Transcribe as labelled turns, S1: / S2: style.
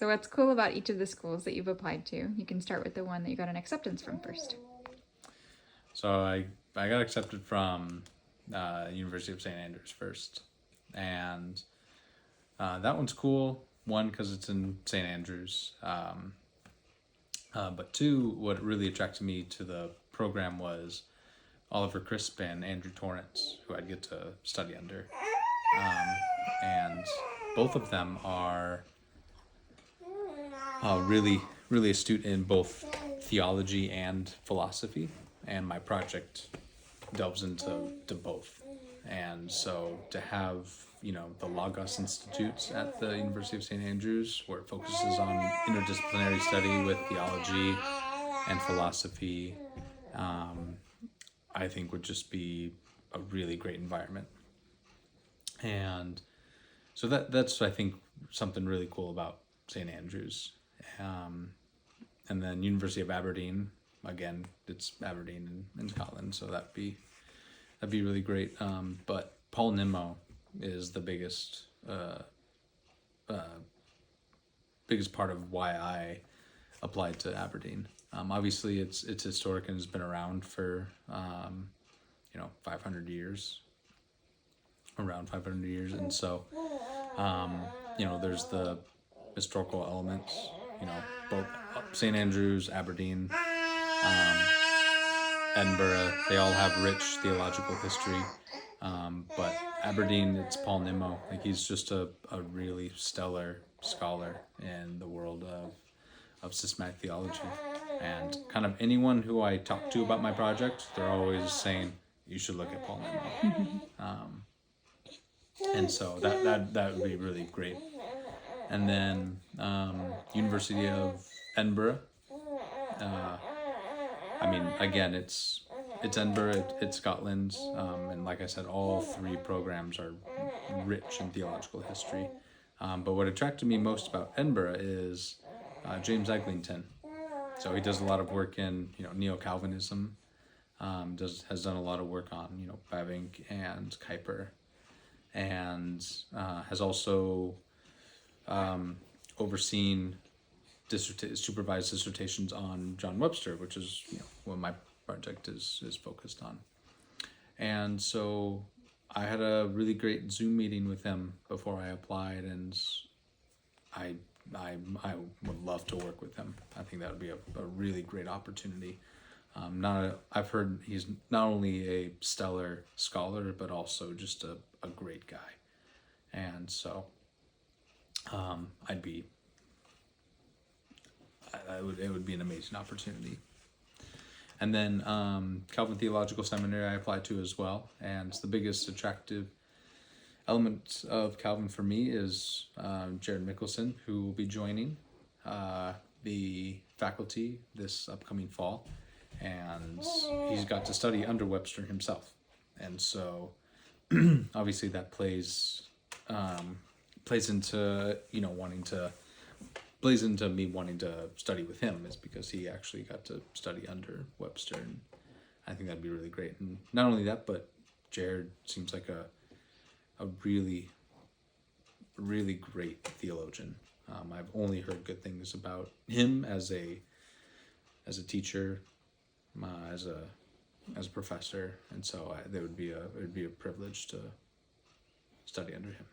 S1: So what's cool about each of the schools that you've applied to? You can start with the one that you got an acceptance from first.
S2: So I got accepted from University of St. Andrews first, and that one's cool. One, because it's in St. Andrews, but two, what really attracted me to the program was Oliver Crisp and Andrew Torrance, who I'd get to study under, and both of them are really astute in both theology and philosophy, and my project delves into both. And so to have, the Logos Institutes at the University of St. Andrews, where it focuses on interdisciplinary study with theology and philosophy, I think would just be a really great environment. And so that's, I think, something really cool about St. Andrews. And then University of Aberdeen, again, it's Aberdeen in Scotland, so that'd be really great. But Paul Nimmo is the biggest part of why I applied to Aberdeen. Obviously, it's historic and has been around for 500 years, around 500 years, and so there's the historical elements. Both St. Andrews, Aberdeen, Edinburgh, they all have rich theological history. But Aberdeen, it's Paul Nimmo. Like, he's just a really stellar scholar in the world of systematic theology. And kind of anyone who I talk to about my project, they're always saying, you should look at Paul Nimmo. And so that would be really great. And then University of Edinburgh. Again, it's Edinburgh, it's Scotland, and like I said, all three programs are rich in theological history. But what attracted me most about Edinburgh is James Eglinton. So he does a lot of work in neo-Calvinism. Has done a lot of work on Bavinck and Kuyper, and has also overseen supervised dissertations on John Webster, which is what my project is focused on. And so I had a really great Zoom meeting with him before I applied, and I would love to work with him. I think that would be a really great opportunity. I've heard he's not only a stellar scholar, but also just a great guy. And so it would be an amazing opportunity. And then Calvin Theological Seminary I applied to as well, and the biggest attractive element of Calvin for me is Jared Mickelson, who will be joining the faculty this upcoming fall, and he's got to study under Webster himself, and so obviously that plays into me wanting to study with him, is because he actually got to study under Webster, and I think that'd be really great. And not only that, but Jared seems like a really, really great theologian. I've only heard good things about him as a teacher, as a professor, and so it would be a privilege to study under him.